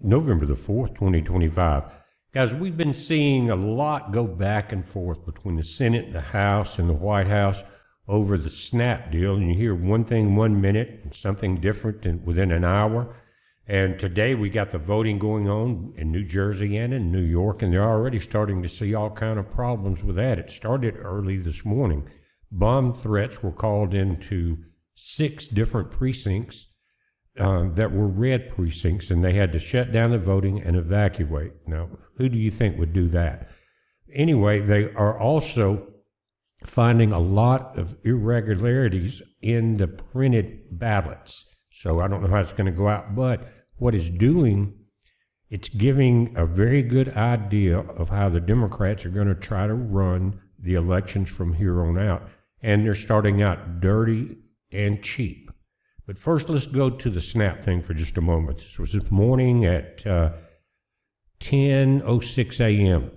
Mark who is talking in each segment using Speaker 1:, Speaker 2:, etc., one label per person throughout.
Speaker 1: November the 4th, 2025. Guys, we've been seeing a lot go back and forth between the Senate, the House, and the White House over the SNAP deal. And you hear one thing 1 minute and something different within an hour. And today we got the voting going on in New Jersey and in New York, and they're already starting to see all kind of problems with that. It started early this morning. Bomb threats were called into 6 different precincts that were red precincts, and they had to shut down the voting and evacuate. Now, who do you think would do that? Anyway, they are also finding a lot of irregularities in the printed ballots. So I don't know how it's going to go out, but what it's doing, it's giving a very good idea of how the Democrats are going to try to run the elections from here on out. And they're starting out dirty and cheap. But first, let's go to the SNAP thing for just a moment. This was this morning at 10:06 a.m.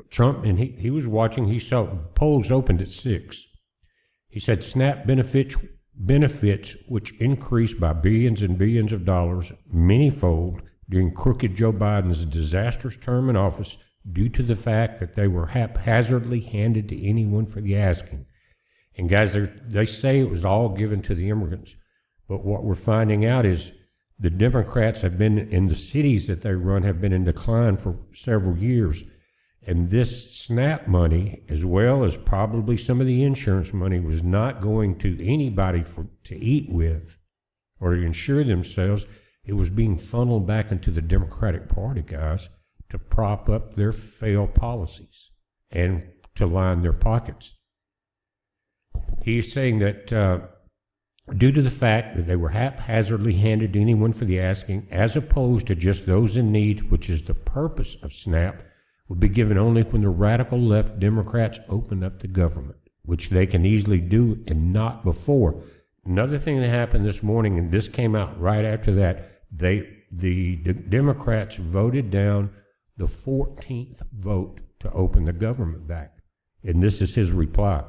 Speaker 1: Trump, and he was watching, he saw polls opened at 6. He said SNAP benefits which increased by billions and billions of dollars manyfold during crooked Joe Biden's disastrous term in office due to the fact that they were haphazardly handed to anyone for the asking. And guys, they say it was all given to the immigrants. But what we're finding out is the Democrats have been in the cities that they run have been in decline for several years. And this SNAP money, as well as probably some of the insurance money, was not going to anybody to eat with or to insure themselves. It was being funneled back into the Democratic Party, guys, to prop up their failed policies and to line their pockets. He's saying that due to the fact that they were haphazardly handed to anyone for the asking, as opposed to just those in need, which is the purpose of SNAP, would be given only when the radical left Democrats open up the government, which they can easily do and not before. Another thing that happened this morning, and this came out right after that, the Democrats voted down the 14th vote to open the government back. And this is his reply.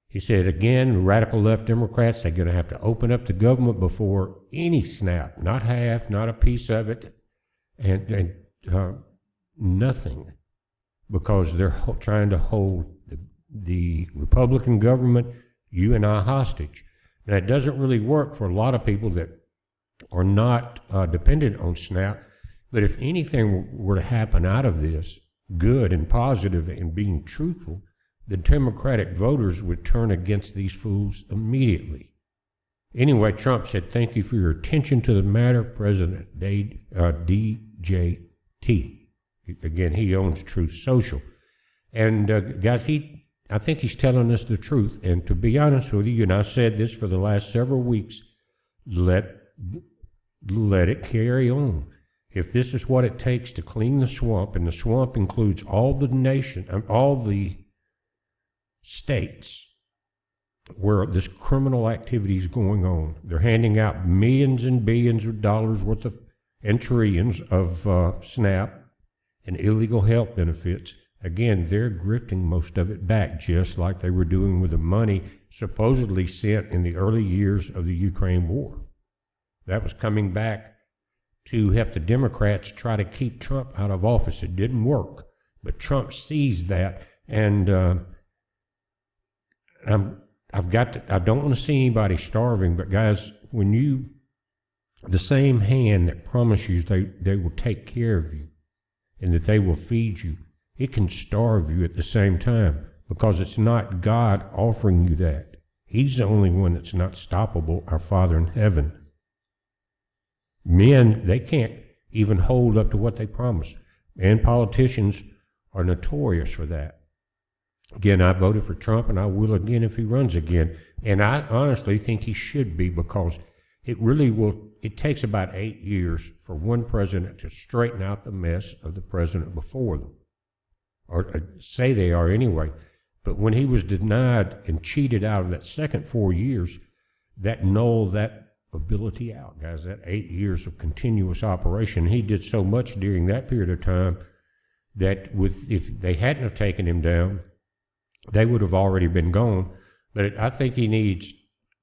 Speaker 1: He said, again, radical left Democrats, they're going to have to open up the government before any SNAP, not half, not a piece of it, and nothing, because they're trying to hold the Republican government, you and I, hostage. Now, it doesn't really work for a lot of people that are not dependent on SNAP, but if anything were to happen out of this, good and positive and being truthful, the Democratic voters would turn against these fools immediately. Anyway, Trump said, thank you for your attention to the matter, President DJT. Again, he owns Truth Social. And guys, I think he's telling us the truth. And to be honest with you, and I've said this for the last several weeks, let it carry on. If this is what it takes to clean the swamp, and the swamp includes all the states where this criminal activity is going on. They're handing out millions and billions of dollars worth of, and trillions of SNAP and illegal health benefits. Again, they're grifting most of it back, just like they were doing with the money supposedly sent in the early years of the Ukraine war. That was coming back to help the Democrats try to keep Trump out of office. It didn't work, but Trump sees that, and I don't want to see anybody starving, but guys, the same hand that promises they will take care of you and that they will feed you, it can starve you at the same time, because it's not God offering you that. He's the only one that's not stoppable, our Father in heaven. Men, they can't even hold up to what they promise, and politicians are notorious for that. Again, I voted for Trump, and I will again if he runs again. And I honestly think he should be, because it takes about 8 years for one president to straighten out the mess of the president before them, or say they are anyway. But when he was denied and cheated out of that second 4 years, that nulled that ability out, guys, that 8 years of continuous operation. He did so much during that period of time that if they hadn't have taken him down, they would have already been gone. But I think he needs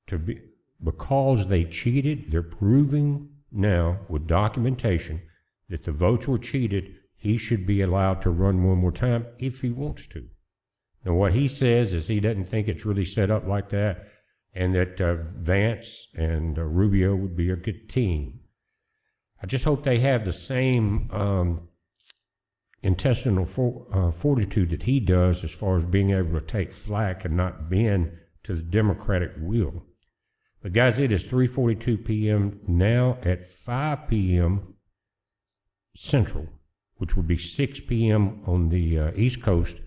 Speaker 1: to be, because they cheated, they're proving now with documentation that the votes were cheated, he should be allowed to run one more time if he wants to. Now, what he says is he doesn't think it's really set up like that, and that Vance and Rubio would be a good team. I just hope they have the same intestinal fortitude that he does as far as being able to take flack and not bend to the Democratic will. But guys, it is 3:42 p.m. now. At 5 p.m. Central, which would be 6 p.m. on the East Coast,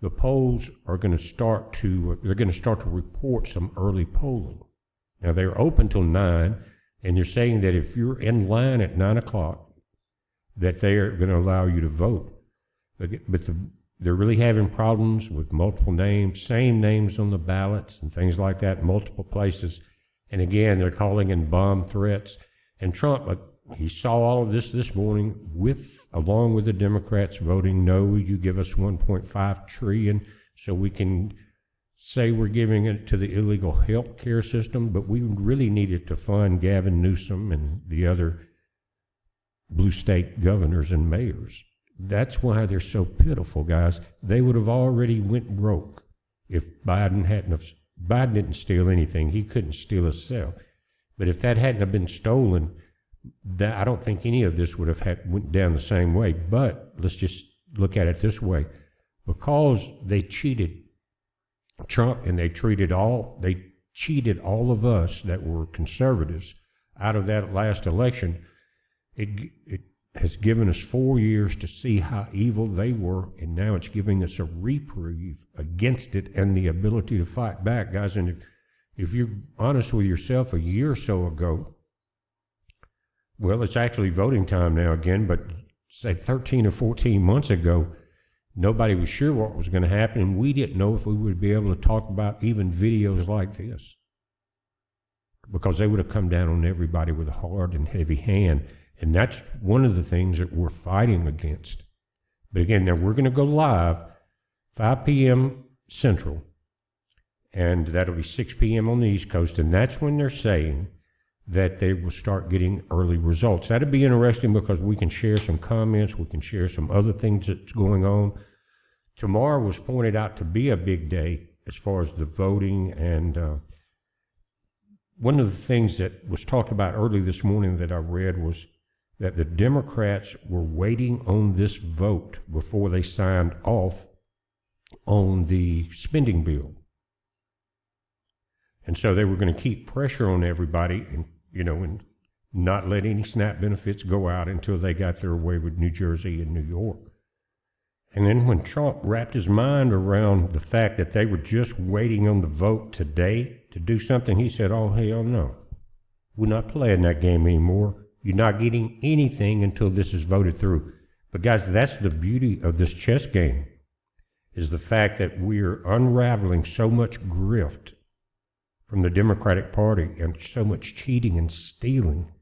Speaker 1: the polls are going to start to, they're going to start to report some early polling. Now, they're open till 9, and they're saying that if you're in line at 9 o'clock, that they are going to allow you to vote. But they're really having problems with multiple names, same names on the ballots and things like that, multiple places. And again, they're calling in bomb threats. And Trump, he saw all of this morning along with the Democrats voting no. You give us $1.5 trillion so we can say we're giving it to the illegal health care system, but we really needed to fund Gavin Newsom and the other blue state governors and mayors. That's why they're so pitiful, guys. They would have already went broke if Biden didn't steal anything. He couldn't steal himself. But if that hadn't have been stolen, I don't think any of this would have went down the same way. But let's just look at it this way. Because they cheated Trump and they cheated all of us that were conservatives out of that last election, it has given us 4 years to see how evil they were, and now it's giving us a reprieve against it and the ability to fight back, guys. And if you're honest with yourself, a year or so ago, well, it's actually voting time now again, but say 13 or 14 months ago, nobody was sure what was going to happen, and we didn't know if we would be able to talk about even videos like this, because they would have come down on everybody with a hard and heavy hand. And that's one of the things that we're fighting against. But again, now we're going to go live 5 p.m. Central, and that'll be 6 p.m. on the East Coast, and that's when they're saying that they will start getting early results. That'll be interesting because we can share some comments, we can share some other things that's going on. Tomorrow was pointed out to be a big day as far as the voting, and one of the things that was talked about early this morning that I read was that the Democrats were waiting on this vote before they signed off on the spending bill. And so they were going to keep pressure on everybody and not let any SNAP benefits go out until they got their way with New Jersey and New York. And then when Trump wrapped his mind around the fact that they were just waiting on the vote today to do something, he said, oh, hell no. We're not playing that game anymore. You're not getting anything until this is voted through. But guys, that's the beauty of this chess game, is the fact that we're unraveling so much grift from the Democratic Party and so much cheating and stealing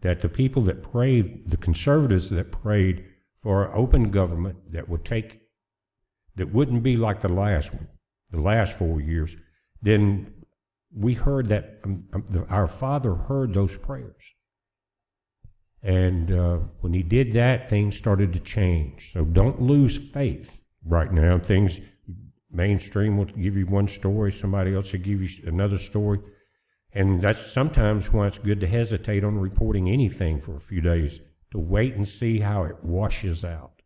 Speaker 1: that the people that prayed, the conservatives that prayed for an open government that wouldn't be like the last one, the last 4 years, then we heard that our Father heard those prayers. And when he did that, things started to change. So don't lose faith right now. Things, mainstream will give you one story, somebody else will give you another story. And that's sometimes why it's good to hesitate on reporting anything for a few days, to wait and see how it washes out.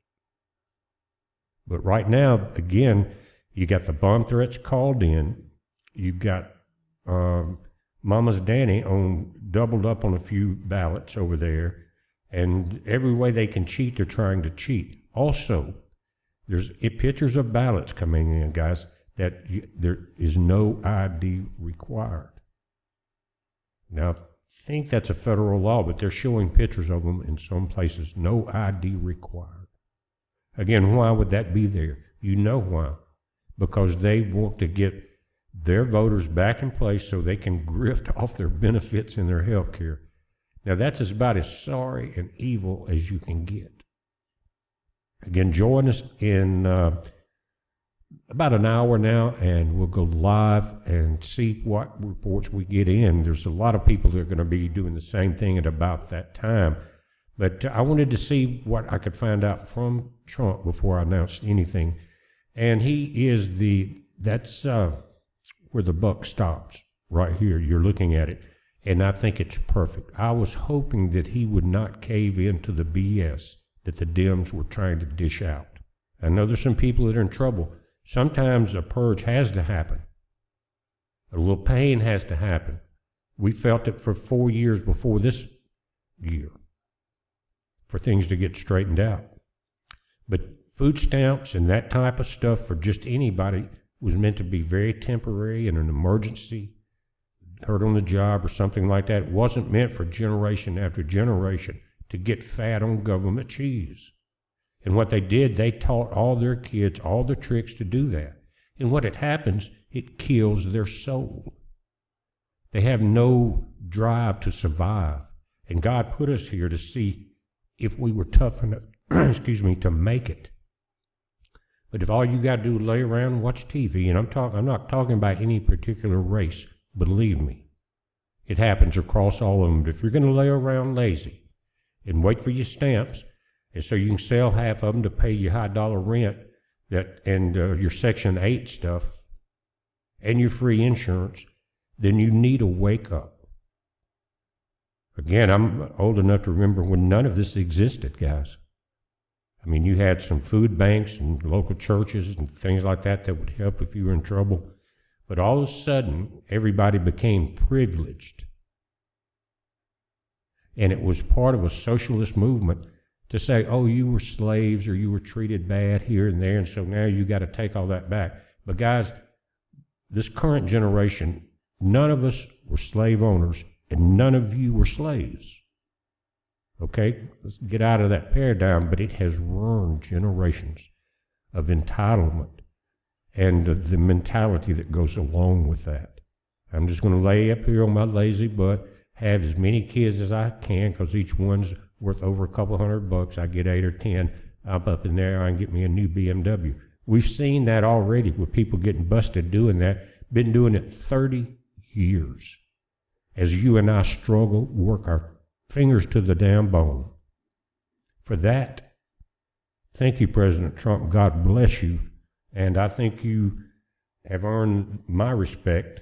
Speaker 1: But right now, again, you got the bomb threats called in. You've got Mama's Danny doubled up on a few ballots over there. And every way they can cheat, they're trying to cheat. Also, there's pictures of ballots coming in, guys, that there is no ID required. Now, I think that's a federal law, but they're showing pictures of them in some places, no ID required. Again, why would that be there? You know why. Because they want to get their voters back in place so they can grift off their benefits and their health care. Now, that's about as sorry and evil as you can get. Again, join us in about an hour now, and we'll go live and see what reports we get in. There's a lot of people that are going to be doing the same thing at about that time. But I wanted to see what I could find out from Trump before I announced anything. And he is that's where the buck stops, right here. You're looking at it. And I think it's perfect. I was hoping that he would not cave into the BS that the Dems were trying to dish out. I know there's some people that are in trouble. Sometimes a purge has to happen. A little pain has to happen. We felt it for 4 years before this year for things to get straightened out. But food stamps and that type of stuff for just anybody was meant to be very temporary and an emergency, hurt on the job or something like that. It wasn't meant for generation after generation to get fat on government cheese. And what they did, they taught all their kids all the tricks to do that. And what it happens, it kills their soul. They have no drive to survive. And God put us here to see if we were tough enough, to make it. But if all you got to do is lay around and watch TV, and I'm not talking about any particular race, believe me, it happens across all of them. If you're going to lay around lazy and wait for your stamps, and so you can sell half of them to pay your high dollar rent and your Section 8 stuff and your free insurance, then you need a wake up. Again, I'm old enough to remember when none of this existed, guys. I mean, you had some food banks and local churches and things like that that would help if you were in trouble. But all of a sudden, everybody became privileged. And it was part of a socialist movement to say, oh, you were slaves or you were treated bad here and there, and so now you got to take all that back. But guys, this current generation, none of us were slave owners, and none of you were slaves. Okay? Let's get out of that paradigm, but it has ruined generations of entitlement and the mentality that goes along with that. I'm just going to lay up here on my lazy butt, have as many kids as I can, because each one's worth over a couple $100. I get 8 or 10. I'm up in there, I can get me a new BMW. We've seen that already with people getting busted doing that. Been doing it 30 years. As you and I struggle, work our fingers to the damn bone. For that, thank you, President Trump. God bless you. And I think you have earned my respect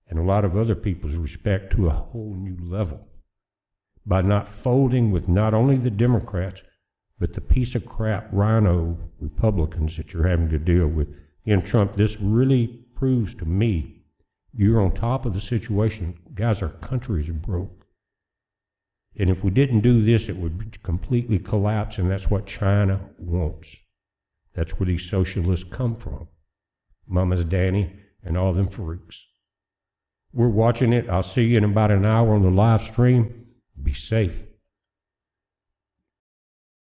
Speaker 1: and a lot of other people's respect to a whole new level by not folding with not only the Democrats, but the piece of crap rhino Republicans that you're having to deal with. Again, Trump, this really proves to me you're on top of the situation. Guys, our country is broke. And if we didn't do this, it would completely collapse, and that's what China wants. That's where these socialists come from. Mama's Danny and all them freaks. We're watching it. I'll see you in about an hour on the live stream. Be safe.